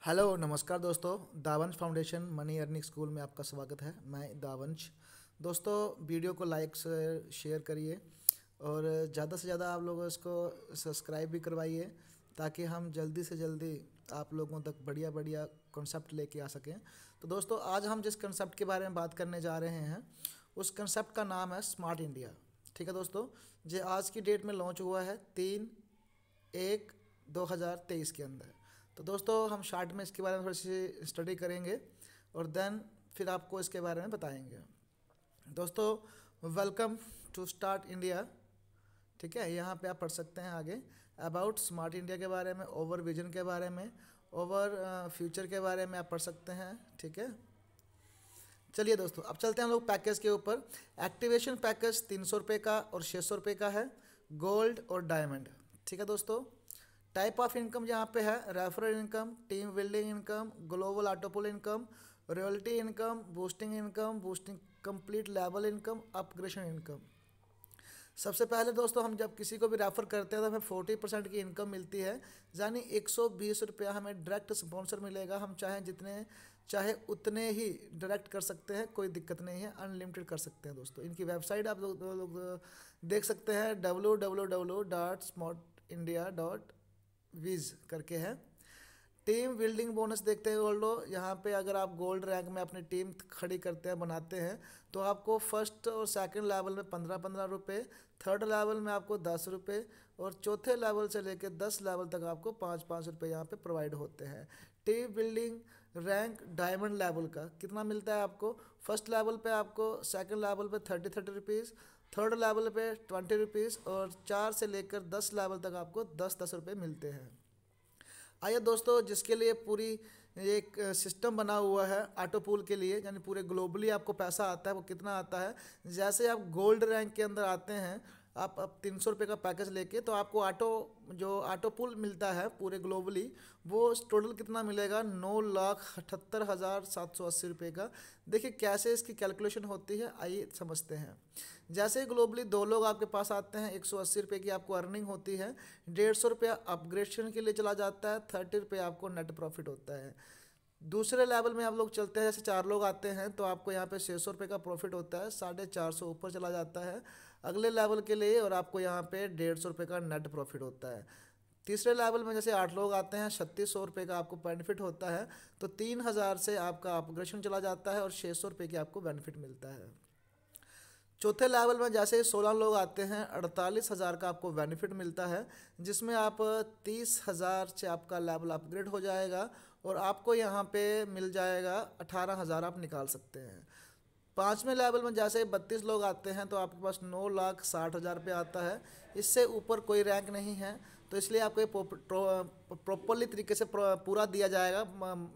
Hello नमस्कार दोस्तों। दावंश foundation money earning school में आपका स्वागत है। मैं दावंश। दोस्तों, वीडियो को लाइक से शेयर करिए और ज़्यादा से ज़्यादा आप लोग इसको सब्सक्राइब भी करवाइए ताकि हम जल्दी से जल्दी आप लोगों तक बढ़िया बढ़िया कॉन्सेप्ट लेके आ सकें। तो दोस्तों, आज हम जिस कॉन्सेप्ट के बारे में बात करने जा रहे हैं उस कॉन्सेप्ट का नाम है स्मार्ट इंडिया। ठीक है दोस्तों, जो आज की डेट में लॉन्च हुआ है 3/1/2023 के अंदर। तो दोस्तों, हम शार्ट में इसके बारे में थोड़ी सी स्टडी करेंगे और देन फिर आपको इसके बारे में बताएंगे। दोस्तों, वेलकम टू स्टार्ट इंडिया। ठीक है, यहाँ पे आप पढ़ सकते हैं आगे अबाउट स्मार्ट इंडिया के बारे में, ओवर विजन के बारे में, ओवर फ्यूचर के बारे में आप पढ़ सकते हैं। ठीक है, चलिए दोस्तों, अब चलते हैं हम लोग पैकेज के ऊपर। एक्टिवेशन पैकेज 300 रुपये का और 600 रुपये का है, गोल्ड और डायमंड। ठीक है दोस्तों, टाइप ऑफ इनकम यहाँ पे है referral income, team building income, global ऑटोपुल income, royalty income, boosting complete level income, upgradation income. सबसे पहले दोस्तों, हम जब किसी को भी रेफ़र करते हैं तो हमें 40% की इनकम मिलती है, यानी 120 रुपया हमें डायरेक्ट स्पॉन्सर मिलेगा। हम चाहें जितने चाहे उतने ही डायरेक्ट कर सकते हैं, कोई दिक्कत नहीं है, अनलिमिटेड कर सकते हैं। दोस्तों, इनकी वेबसाइट आप लोग देख सकते हैं, www.smartindia.viz करके है। टीम बिल्डिंग बोनस देखते हैं गोल्डो, यहाँ पे अगर आप गोल्ड रैंक में अपनी टीम खड़ी करते हैं, बनाते हैं, तो आपको फर्स्ट और सेकंड लेवल में 15-15 रुपये, थर्ड लेवल में आपको 10 रुपये और चौथे लेवल से लेकर 10 लेवल तक आपको 5-5 रुपये यहाँ पे प्रोवाइड होते हैं। Team building rank diamond level का कितना मिलता है आपको? फर्स्ट लेवल पे आपको, सेकंड लेवल पे 30 रुपीज़, थर्ड लेवल पे 20 रुपीज़ और 4 से लेकर 10 लेवल तक आपको 10-10 रुपये मिलते हैं। आइए दोस्तों, जिसके लिए पूरी एक सिस्टम बना हुआ है ऑटो पूल के लिए, यानी पूरे ग्लोबली आपको पैसा आता है, वो कितना आता है? जैसे आप गोल्ड रैंक के अंदर आते हैं, आप अब 300 रुपये का पैकेज लेके, तो आपको ऑटो पूल मिलता है पूरे ग्लोबली, वो टोटल कितना मिलेगा? 9,78,780 रुपये का। देखिए कैसे इसकी कैलकुलेशन होती है, आइए समझते हैं। जैसे ग्लोबली 2 लोग आपके पास आते हैं, 180 रुपये की आपको अर्निंग होती है, 150 रुपया अपग्रेडेशन के लिए चला जाता है, 30 रुपये आपको नेट प्रॉफिट होता है। दूसरे लेवल में आप लोग चलते हैं, जैसे 4 लोग आते हैं तो आपको यहाँ पे 600 रुपये का प्रॉफिट होता है, 450 ऊपर चला जाता है अगले लेवल के लिए, और आपको यहाँ पे 150 रुपये का नेट प्रॉफिट होता है। तीसरे लेवल में जैसे 8 लोग आते हैं, 3600 रुपये का आपको बेनिफिट होता है, तो 3000 से आपका अपग्रेडेशन चला जाता है और 600 रुपये की आपको बेनिफिट मिलता है। चौथे लेवल में जैसे 16 लोग आते हैं, 48,000 का आपको बेनिफिट मिलता है, जिसमें आप 30,000 से आपका लेवल अपग्रेड हो जाएगा और आपको यहाँ पे मिल जाएगा 18,000 आप निकाल सकते हैं। पाँचवें लेवल में जैसे 32 लोग आते हैं तो आपके पास 9,60,000 रुपये आता है। इससे ऊपर कोई रैंक नहीं है, तो इसलिए आपको ये प्रॉपरली तरीके से पूरा दिया जाएगा,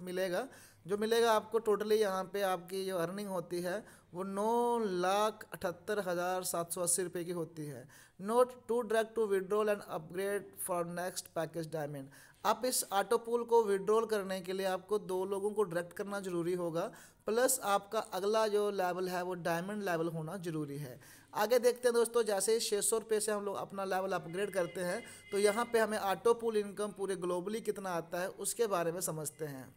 मिलेगा। जो मिलेगा आपको टोटली यहाँ पे आपकी जो अर्निंग होती है वो 9,78,780 रुपये की होती है। Note to direct to withdrawal and upgrade for next package diamond. आप इस ऑटो पूल को विड्रॉल करने के लिए आपको 2 लोगों को डायरेक्ट करना जरूरी होगा, प्लस आपका अगला जो लेवल है वो डायमंड लेवल होना जरूरी है। आगे देखते हैं दोस्तों, जैसे 600 रुपये से हम लोग अपना लेवल अपग्रेड करते हैं तो यहाँ पे हमें ऑटो पूल इनकम पूरे ग्लोबली कितना आता है उसके बारे में समझते हैं।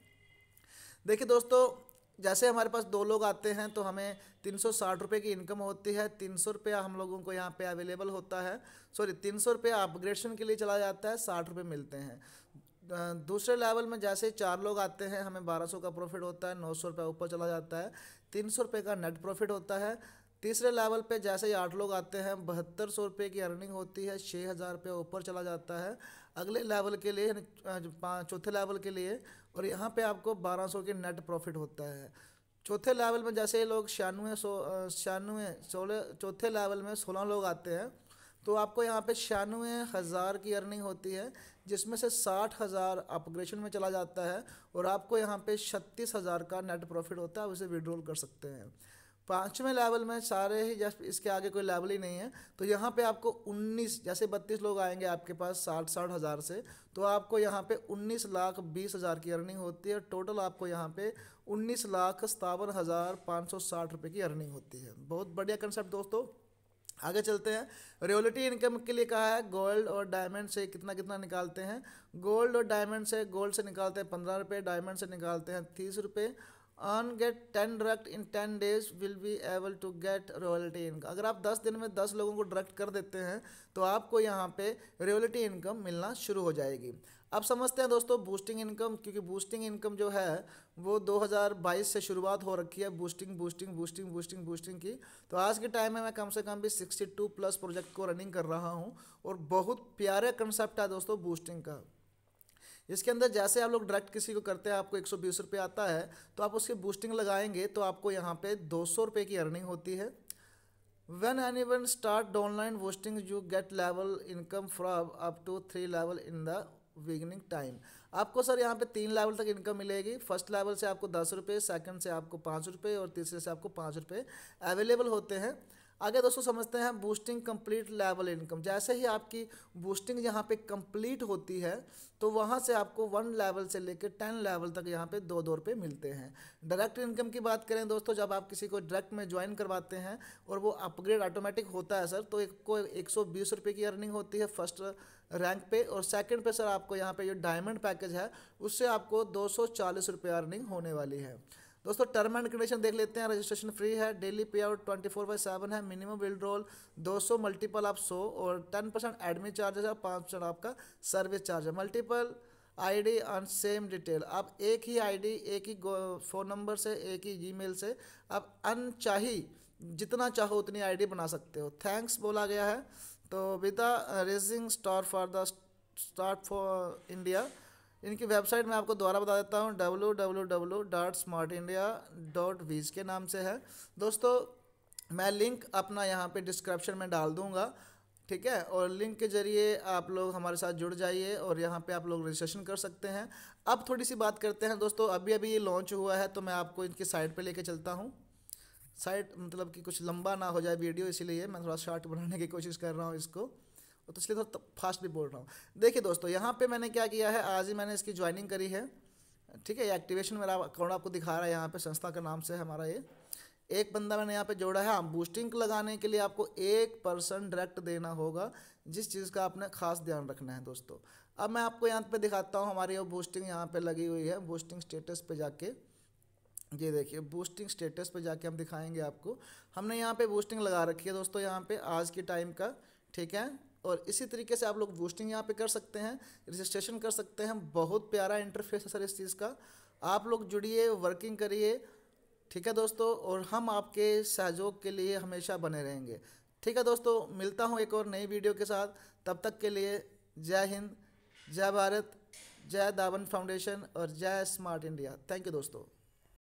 देखिए दोस्तों, जैसे हमारे पास 2 लोग आते हैं तो हमें 360 रुपये की इनकम होती है, 300 रुपया हम लोगों को यहाँ पे अवेलेबल होता है, 300 रुपया अपग्रेडेशन के लिए चला जाता है, 60 रुपये मिलते हैं। दूसरे लेवल में जैसे 4 लोग आते हैं, हमें 1200 का प्रॉफिट होता है, 900 रुपया ऊपर चला जाता है, 300 रुपये का नेट प्रॉफिट होता है। तीसरे लेवल पे जैसे ही 8 लोग आते हैं, 7200 रुपये की अर्निंग होती है, 6,000 रुपये ऊपर चला जाता है अगले लेवल के लिए, चौथे लेवल के लिए, और यहाँ पे आपको 1200 की नेट प्रॉफिट होता है। चौथे लेवल में जैसे लोग 96 चौथे लेवल में 16 लोग आते हैं तो आपको यहाँ पे 96,000 की अर्निंग होती है, जिसमें से 60,000 अपग्रेडेशन में चला जाता है और आपको यहाँ पे 36,000 का नेट प्रॉफिट होता है, आप इसे विड्रॉल कर सकते हैं। पाँचवें लेवल में सारे ही, जैसे इसके आगे कोई लेवल ही नहीं है, तो यहाँ पे आपको 19, जैसे 32 लोग आएंगे आपके पास 60 हज़ार से, तो आपको यहाँ पे 19,20,000 की अर्निंग होती है। टोटल आपको यहाँ पे 19,57,560 रुपये की अर्निंग होती है। बहुत बढ़िया कंसेप्ट दोस्तों। आगे चलते हैं। रॉयल्टी इनकम के लिए कहा है गोल्ड और डायमंड से कितना कितना निकालते हैं। गोल्ड और डायमंड से, गोल्ड से निकालते हैं 15 रुपये, डायमंड से निकालते हैं 30 रुपये। On get 10 direct in 10 days will be able to get royalty income. अगर आप 10 दिन में 10 लोगों को डायरेक्ट कर देते हैं तो आपको यहाँ पे रॉयल्टी इनकम मिलना शुरू हो जाएगी। अब समझते हैं दोस्तों बूस्टिंग इनकम, क्योंकि बूस्टिंग इनकम जो है वो 2022 से शुरुआत हो रखी है boosting boosting boosting boosting boosting की। तो आज के टाइम में मैं कम से कम भी 62+ प्रोजेक्ट को रनिंग कर रहा हूँ और बहुत प्यारे कंसेप्ट है दोस्तों बूस्टिंग का। इसके अंदर जैसे आप लोग डायरेक्ट किसी को करते हैं आपको 120 रुपये आता है, तो आप उसकी बूस्टिंग लगाएंगे तो आपको यहाँ पे 200 रुपये की अर्निंग होती है। When anyone start online boosting, you get level income from up to 3 level in the beginning time. आपको सर यहाँ पे 3 लेवल तक इनकम मिलेगी। फर्स्ट लेवल से आपको 10 रुपये, सेकंड से आपको 5 रुपये और तीसरे से आपको 5 रुपये अवेलेबल होते हैं। आगे दोस्तों समझते हैं बूस्टिंग कंप्लीट लेवल इनकम। जैसे ही आपकी बूस्टिंग यहाँ पे कंप्लीट होती है तो वहाँ से आपको 1 लेवल से लेकर 10 लेवल तक यहाँ पे 2-2 रुपये मिलते हैं। डायरेक्ट इनकम की बात करें दोस्तों, जब आप किसी को डायरेक्ट में ज्वाइन करवाते हैं और वो अपग्रेड ऑटोमेटिक होता है सर, तो एक को 120 रुपये की अर्निंग होती है फर्स्ट रैंक पे, और सेकंड पे सर आपको यहाँ पे जो डायमंड पैकेज है उससे आपको 240 रुपये अर्निंग होने वाली है। दोस्तों टर्म एंड कंडीशन देख लेते हैं। रजिस्ट्रेशन फ्री है, डेली पे आउट 24/7 है, मिनिमम विड्रॉल 200 मल्टीपल आप 100 और 10% एडमिन चार्जेस है, 5% आपका सर्विस चार्ज है। Multiple ID on same detail, आप एक ही आईडी एक ही फ़ोन नंबर से एक ही ईमेल से आप अनचाही जितना चाहो उतनी आईडी बना सकते हो। थैंक्स बोला गया है। तो with the raising star for the start for India, इनकी वेबसाइट मैं आपको दोबारा बता देता हूँ, www.smartindia.viz के नाम से है। दोस्तों मैं लिंक अपना यहाँ पे डिस्क्रिप्शन में डाल दूँगा, ठीक है, और लिंक के ज़रिए आप लोग हमारे साथ जुड़ जाइए और यहाँ पे आप लोग रजिस्ट्रेशन कर सकते हैं। अब थोड़ी सी बात करते हैं दोस्तों, अभी अभी ये लॉन्च हुआ है तो मैं आपको इनकी साइट पे लेके चलता हूँ। साइट मतलब कि कुछ लंबा ना हो जाए वीडियो, इसीलिए मैं थोड़ा शॉर्ट बनाने की कोशिश कर रहा हूँ इसको, तो इसलिए थोड़ा फास्ट भी बोल रहा हूँ। देखिए दोस्तों यहाँ पे मैंने क्या किया है, आज ही मैंने इसकी ज्वाइनिंग करी है, ठीक है। ये एक्टिवेशन मेरा अकाउंट आपको दिखा रहा है, यहाँ पे संस्था का नाम से है हमारा ये। एक बंदा मैंने यहाँ पे जोड़ा है। बूस्टिंग लगाने के लिए आपको 1% डायरेक्ट देना होगा, जिस चीज़ का आपने खास ध्यान रखना है दोस्तों। अब मैं आपको यहाँ पे दिखाता हूँ हमारी वो बूस्टिंग यहाँ पे लगी हुई है। बूस्टिंग स्टेटस पे जाके ये देखिए, बूस्टिंग स्टेटस पे जाके हम दिखाएंगे आपको। हमने यहाँ पे बूस्टिंग लगा रखी है दोस्तों यहाँ पे आज के टाइम का, ठीक है। और इसी तरीके से आप लोग बूस्टिंग यहाँ पे कर सकते हैं, रजिस्ट्रेशन कर सकते हैं। बहुत प्यारा इंटरफेस है सर इस चीज़ का। आप लोग जुड़िए, वर्किंग करिए, ठीक है दोस्तों, और हम आपके सहयोग के लिए हमेशा बने रहेंगे, ठीक है दोस्तों। मिलता हूँ एक और नई वीडियो के साथ, तब तक के लिए जय हिंद, जय भारत, जय दावन फाउंडेशन और जय स्मार्ट इंडिया। थैंक यू दोस्तों।